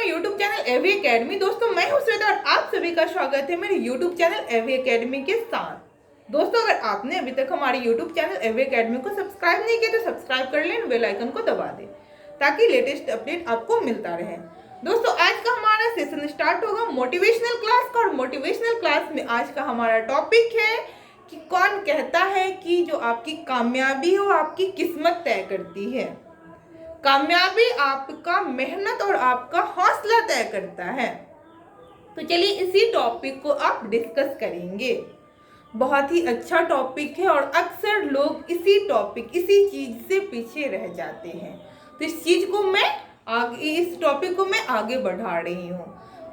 अपना YouTube channel एवी academy. दोस्तों मैं हूं श्वेता और आप सभी का स्वागत है मेरे यूट्यूब चैनल एवी एकेडमी के साथ। दोस्तों अगर आपने अभी तक हमारे यूट्यूब चैनल एवी एकेडमी को सब्सक्राइब नहीं किया तो सब्सक्राइब कर लें, बेल आइकन को दबा दें ताकि लेटेस्ट अपडेट आपको मिलता रहे। दोस्तों आज का हमारा सेशन स्टार्ट होगा मोटिवेशनल क्लास का, और मोटिवेशनल क्लास में आज का हमारा टॉपिक है कि कौन कहता है कि जो आपकी कामयाबी हो आपकी किस्मत तय करती है। कामयाबी आपका मेहनत और आपका हौसला तय करता है। तो चलिए इसी टॉपिक को आप डिस्कस करेंगे। बहुत ही अच्छा टॉपिक है और अक्सर लोग इसी चीज से पीछे रह जाते हैं। तो इस टॉपिक को मैं आगे बढ़ा रही हूँ।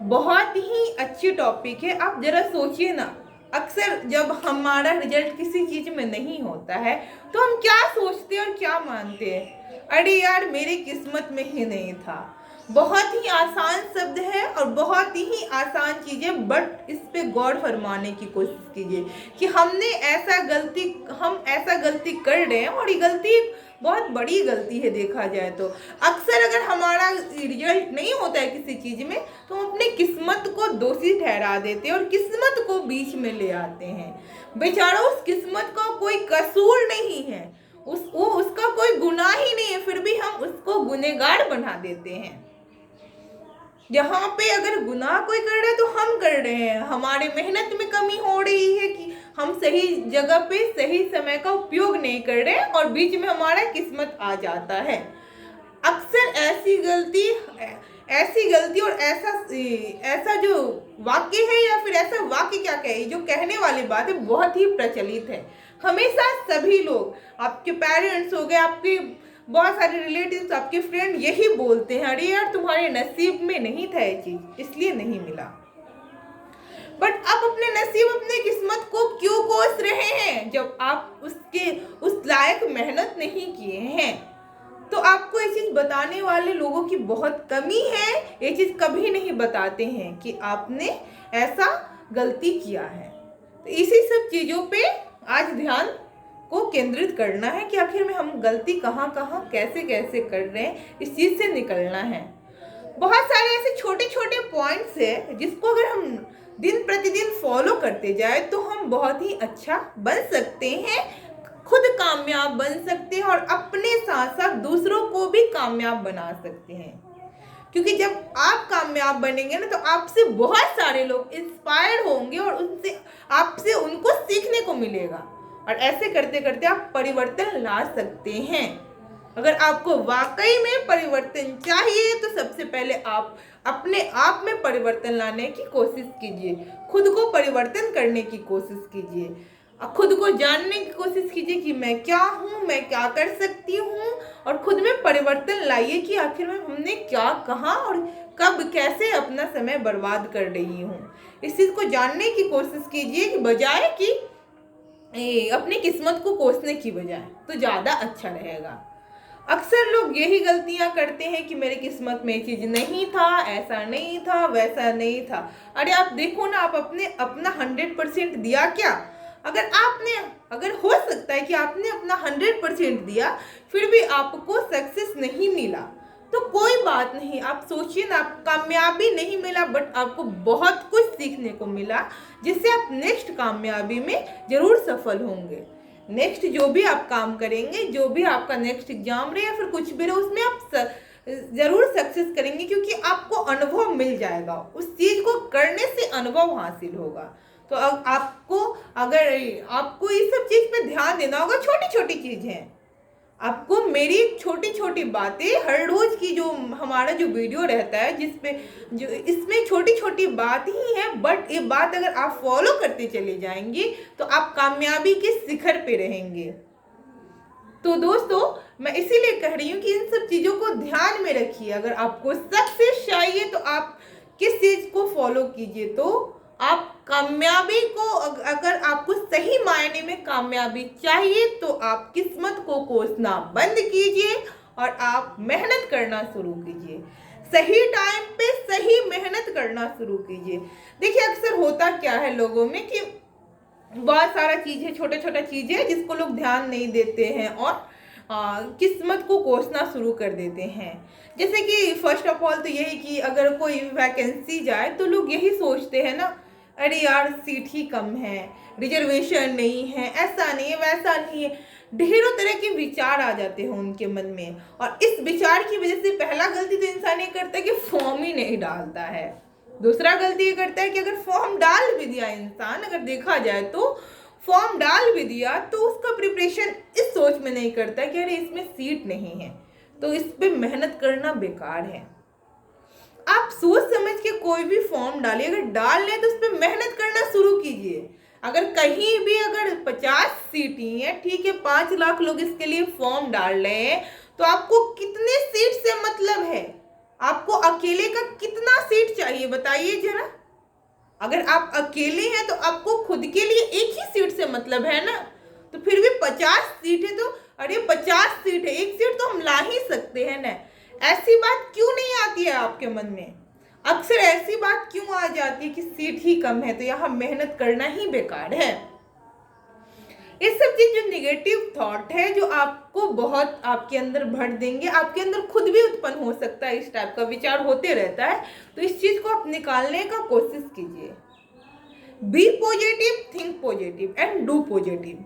बहुत ही अच्छी टॉपिक है। आप जरा सोचिए ना, अक्सर जब हमारा रिजल्ट किसी चीज में नहीं होता है तो हम क्या सोचते हैं और क्या मानते हैं, अरे यार मेरी किस्मत में ही नहीं था। बहुत ही आसान शब्द है और बहुत ही आसान चीज है, बट इस पे गौर फरमाने की कोशिश कीजिए कि हम ऐसा गलती कर रहे हैं और ये गलती बहुत बड़ी गलती है। देखा जाए तो अक्सर अगर हमारा रिजल्ट नहीं होता है किसी चीज में तो हम अपने किस्मत को दोषी ठहरा देते हैं और किस्मत को बीच में ले आते हैं। बेचारा उस किस्मत का कोई कसूर नहीं है, उसका कोई गुनाह ही नहीं है, फिर भी हम उसको गुनहगार बना देते हैं। यहाँ पे अगर गुनाह कोई कर रहा है तो हम कर रहे हैं, हमारे मेहनत में कमी हो रही है कि हम सही जगह पे सही समय का उपयोग नहीं कर रहे हैं और बीच में हमारा किस्मत आ जाता है। अक्सर ऐसी गलती और ऐसा जो वाक्य है या फिर ऐसा वाक्य क्या कहे, जो कहने वाली बात है बहुत ही प्रचलित है। हमेशा सभी लोग, आपके पेरेंट्स हो गए, आपके बहुत सारे रिलेटिव्स, आपके फ्रेंड यही बोलते हैं, अरे यार तुम्हारे नसीब में नहीं था ये चीज इसलिए नहीं मिला। बट आप अपने नसीब अपने किस्मत को क्यों कोस रहे हैं जब आप उस लायक मेहनत नहीं किए हैं। तो आपको ये चीज बताने वाले लोगों की बहुत कमी है। ये चीज कभी नहीं बताते हैं कि आपने ऐसा गलती किया है। तो इसी सब चीजों पे आज ध्यान को केंद्रित करना है कि आखिर में हम गलती कहाँ कैसे कर रहे हैं, इस चीज से निकलना है। बहुत सारे ऐसे छोटे छोटे पॉइंट्स है जिसको अगर हम दिन प्रतिदिन फॉलो करते जाए तो हम बहुत ही अच्छा बन सकते हैं, खुद कामयाब बन सकते हैं और अपने साथ साथ दूसरों को भी कामयाब बना सकते हैं। क्योंकि जब आप कामयाब बनेंगे ना तो आपसे बहुत सारे लोग इंस्पायर होंगे और आपसे उनको सीखने को मिलेगा और ऐसे करते करते आप परिवर्तन ला सकते हैं। अगर आपको वाकई में परिवर्तन चाहिए तो सबसे पहले आप अपने आप में परिवर्तन लाने की कोशिश कीजिए, खुद को परिवर्तन करने की कोशिश कीजिए, खुद को जानने की कोशिश कीजिए कि मैं क्या हूँ, मैं क्या कर सकती हूँ, और खुद में परिवर्तन लाइए कि आखिर में हमने क्या कहा और कब कैसे अपना समय बर्बाद कर रही हूँ। इस चीज़ को जानने की कोशिश कीजिए कि बजाय कि अपनी किस्मत को कोसने की बजाय, तो ज़्यादा अच्छा रहेगा। अक्सर लोग यही गलतियां करते हैं कि मेरी किस्मत में ये चीज़ नहीं था, ऐसा नहीं था, वैसा नहीं था। अरे आप देखो ना, आप अपना 100% दिया क्या? अगर हो सकता है कि आपने अपना 100% दिया फिर भी आपको सक्सेस नहीं मिला तो कोई बात नहीं। आप सोचिए ना, आप कामयाबी नहीं मिला बट आपको बहुत कुछ सीखने को मिला जिससे आप नेक्स्ट कामयाबी में जरूर सफल होंगे। नेक्स्ट जो भी आप काम करेंगे, जो भी आपका नेक्स्ट एग्जाम रहे या फिर कुछ भी रहे, उसमें आप जरूर सक्सेस करेंगे क्योंकि आपको अनुभव मिल जाएगा, उस चीज को करने से अनुभव हासिल होगा। तो आपको इस सब चीज पे ध्यान देना होगा। छोटी छोटी चीज है, आपको मेरी छोटी छोटी बातें हर रोज की जो हमारा जो वीडियो रहता है इसमें छोटी छोटी बात ही है, बट ये बात अगर आप फॉलो करते चले जाएंगे तो आप कामयाबी के शिखर पे रहेंगे। तो दोस्तों मैं इसीलिए कह रही हूँ कि इन सब चीजों को ध्यान में रखिए। अगर आपको सक्सेस चाहिए तो आप किस चीज को फॉलो कीजिए, तो आप कामयाबी को, अगर आपको सही मायने में कामयाबी चाहिए तो आप किस्मत को कोसना बंद कीजिए और आप मेहनत करना शुरू कीजिए। सही टाइम पे सही मेहनत करना शुरू कीजिए। देखिए अक्सर होता क्या है लोगों में कि बहुत सारा चीज है, छोटा छोटा चीज है जिसको लोग ध्यान नहीं देते हैं और किस्मत को कोसना शुरू कर देते हैं। जैसे कि फर्स्ट ऑफ ऑल तो यही कि अगर कोई वैकेंसी जाए तो लोग यही सोचते हैं ना, अरे यार सीट ही कम है, रिजर्वेशन नहीं है, ऐसा नहीं है, वैसा नहीं है, ढेरों तरह के विचार आ जाते हैं उनके मन में। और इस विचार की वजह से पहला गलती तो इंसान ये करता है कि फॉर्म ही नहीं डालता है। दूसरा गलती ये करता है कि अगर फॉर्म डाल भी दिया इंसान, अगर देखा जाए तो फॉर्म डाल भी दिया तो उसका प्रिपरेशन इस सोच में नहीं करता कि अरे इसमें सीट नहीं है तो इस पे मेहनत करना बेकार है। आप सोच समझ के कोई भी फॉर्म डालिए, अगर डाल लें तो उस पर मेहनत करना शुरू कीजिए। अगर कहीं भी अगर 50 सीट ही है, ठीक है, 5 लाख लोग इसके लिए फॉर्म डाल रहे हैं, तो आपको कितने सीट से मतलब है? आपको अकेले का कितना सीट चाहिए बताइए जरा। अगर आप अकेले हैं तो आपको खुद के लिए एक ही सीट से मतलब है ना, तो फिर भी 50 सीट है तो अरे 50 सीट है, एक सीट तो हम ला ही सकते हैं ना। ऐसी बात क्यों नहीं आती है आपके मन में? अक्सर ऐसी बात क्यों आ जाती है कि सीट ही कम है तो यहाँ मेहनत करना ही बेकार है। ये सब चीज जो निगेटिव थॉट है जो आपको बहुत आपके अंदर भर देंगे, आपके अंदर खुद भी उत्पन्न हो सकता है, इस टाइप का विचार होते रहता है। तो इस चीज को आप निकालने का कोशिश कीजिए। Be positive, think positive and do positive.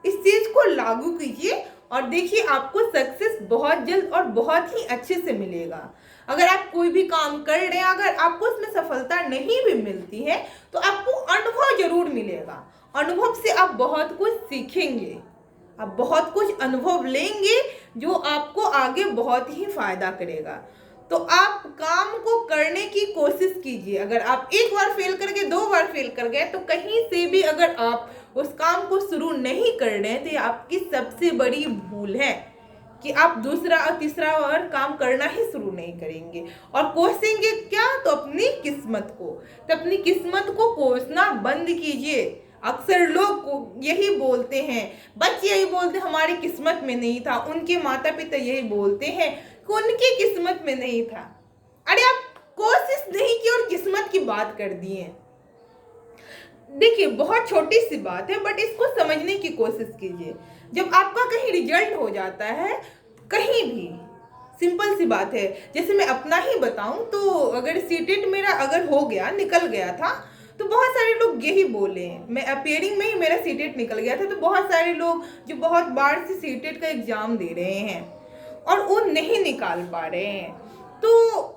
इस चीज को लागू कीजिए और देखिए आपको सक्सेस बहुत जल्द और बहुत ही अच्छे से मिलेगा। अगर आप कोई भी काम कर रहे हैं, अगर आपको उसमें सफलता नहीं भी मिलती है तो आपको अनुभव जरूर मिलेगा। अनुभव से आप बहुत कुछ सीखेंगे, आप बहुत कुछ अनुभव लेंगे जो आपको आगे बहुत ही फायदा करेगा। तो आप काम को करने की कोशिश कीजिए। अगर आप एक बार फेल कर गए, 2 बार फेल कर गए, तो कहीं से भी अगर आप उस काम को शुरू नहीं कर रहे हैं तो ये आपकी सबसे बड़ी भूल है कि आप दूसरा और तीसरा बार काम करना ही शुरू नहीं करेंगे और कोसेंगे क्या, तो अपनी किस्मत को। तो अपनी किस्मत को कोसना बंद कीजिए। अक्सर लोग यही बोलते हैं, बच्चे यही बोलते हैं हमारी किस्मत में नहीं था, उनके माता पिता यही बोलते हैं कि उनकी किस्मत में नहीं था। अरे आप कोशिश नहीं की और किस्मत की बात कर दिए। देखिए बहुत छोटी सी बात है बट इसको समझने की कोशिश कीजिए। जब आपका कहीं रिजल्ट हो जाता है, कहीं भी, सिंपल सी बात है, जैसे मैं अपना ही बताऊं तो अगर सीटेट मेरा अगर हो गया, निकल गया था, तो बहुत सारे लोग यही बोले, मैं अपियरिंग में ही मेरा सीटेट निकल गया था, तो बहुत सारे लोग जो बहुत बार से सीटेट का एग्जाम दे रहे हैं और वो नहीं निकाल पा रहे हैं, तो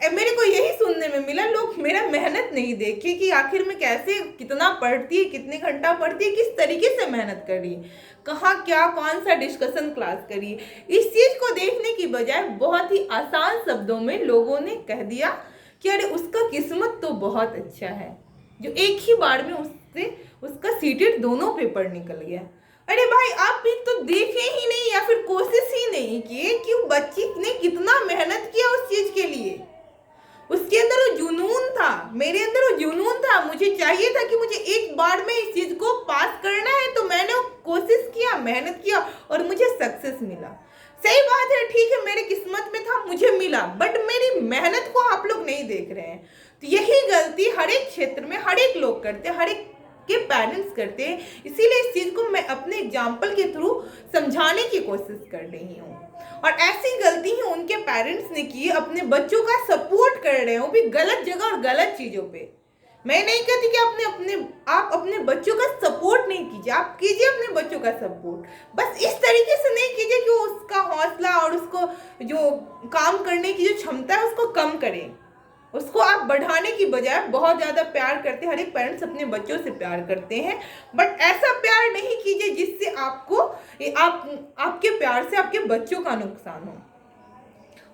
मेरे को यही सुनने में मिला, लोग मेरा मेहनत नहीं देखे कि आखिर में कैसे, कितना पढ़ती है, कितने घंटा पढ़ती है, किस तरीके से मेहनत कर रही है, कहाँ क्या कौन सा डिस्कशन क्लास करी। इस चीज को देखने की बजाय बहुत ही आसान शब्दों में लोगों ने कह दिया कि अरे उसका किस्मत तो बहुत अच्छा है जो एक ही बार में उसका सीटेट दोनों पेपर निकल गया। अरे भाई आप भी तो देखे ही नहीं या फिर कोशिश ही नहीं किए कि बच्ची ने कितना मेहनत किया उस चीज के लिए। उसके अंदर वो जुनून था, मेरे अंदर वो जुनून था, मुझे चाहिए था कि मुझे एक बार में इस चीज को पास करना है, तो मैंने कोशिश किया, मेहनत किया और मुझे सक्सेस मिला। सही बात है, ठीक है, मेरे किस्मत में था, मुझे मिला, बट मेरी मेहनत को आप लोग नहीं देख रहे हैं। तो यही गलती हर एक क्षेत्र में हर एक लोग करते हैं, हर एक के पेरेंट्स करते हैं। इसीलिए इस चीज को मैं अपने एग्जाम्पल के थ्रू समझाने की कोशिश कर रही हूँ। और ऐसी गलती ही उनके पेरेंट्स ने की, अपने बच्चों का सपोर्ट कर रहे हैं, वो भी गलत जगह और गलत चीजों पे। मैं नहीं कहती कि आप अपने बच्चों का सपोर्ट नहीं कीजिए, आप कीजिए अपने बच्चों का सपोर्ट, बस इस तरीके से नहीं कीजिए कि उसका हौसला और उसको जो काम करने की जो क्षमता है उसको कम करें। उसको आप बढ़ाने की बजाय बहुत ज़्यादा प्यार करते हैं, हर एक पेरेंट्स अपने बच्चों से प्यार करते हैं, बट ऐसा प्यार नहीं कीजिए जिससे आपके प्यार से आपके बच्चों का नुकसान हो।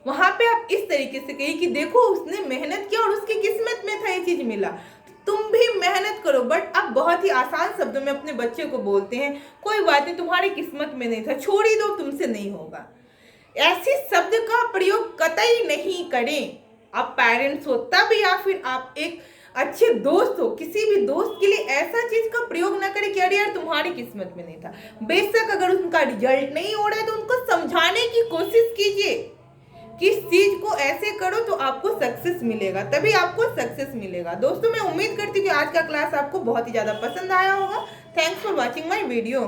वहाँ पे आप इस तरीके से कहिए कि देखो उसने मेहनत किया और उसकी किस्मत में था ये चीज़ मिला, तुम भी मेहनत करो। बट आप बहुत ही आसान शब्दों में अपने बच्चे को बोलते हैं, कोई बात नहीं, तुम्हारी किस्मत में नहीं था, छोड़ ही दो, तुमसे नहीं होगा। ऐसे शब्द का प्रयोग कतई नहीं करें। आप पेरेंट्स हो तब, या फिर आप एक अच्छे दोस्त हो, किसी भी दोस्त के लिए ऐसा चीज का प्रयोग ना करें कि अरे यार तुम्हारी किस्मत में नहीं था। बेशक अगर उनका रिजल्ट नहीं हो रहा है तो उनको समझाने की कोशिश कीजिए कि इस चीज को ऐसे करो तो आपको सक्सेस मिलेगा, तभी आपको सक्सेस मिलेगा। दोस्तों मैं उम्मीद करती हूँ कि आज का क्लास आपको बहुत ही ज्यादा पसंद आया होगा। Thanks for watching my video.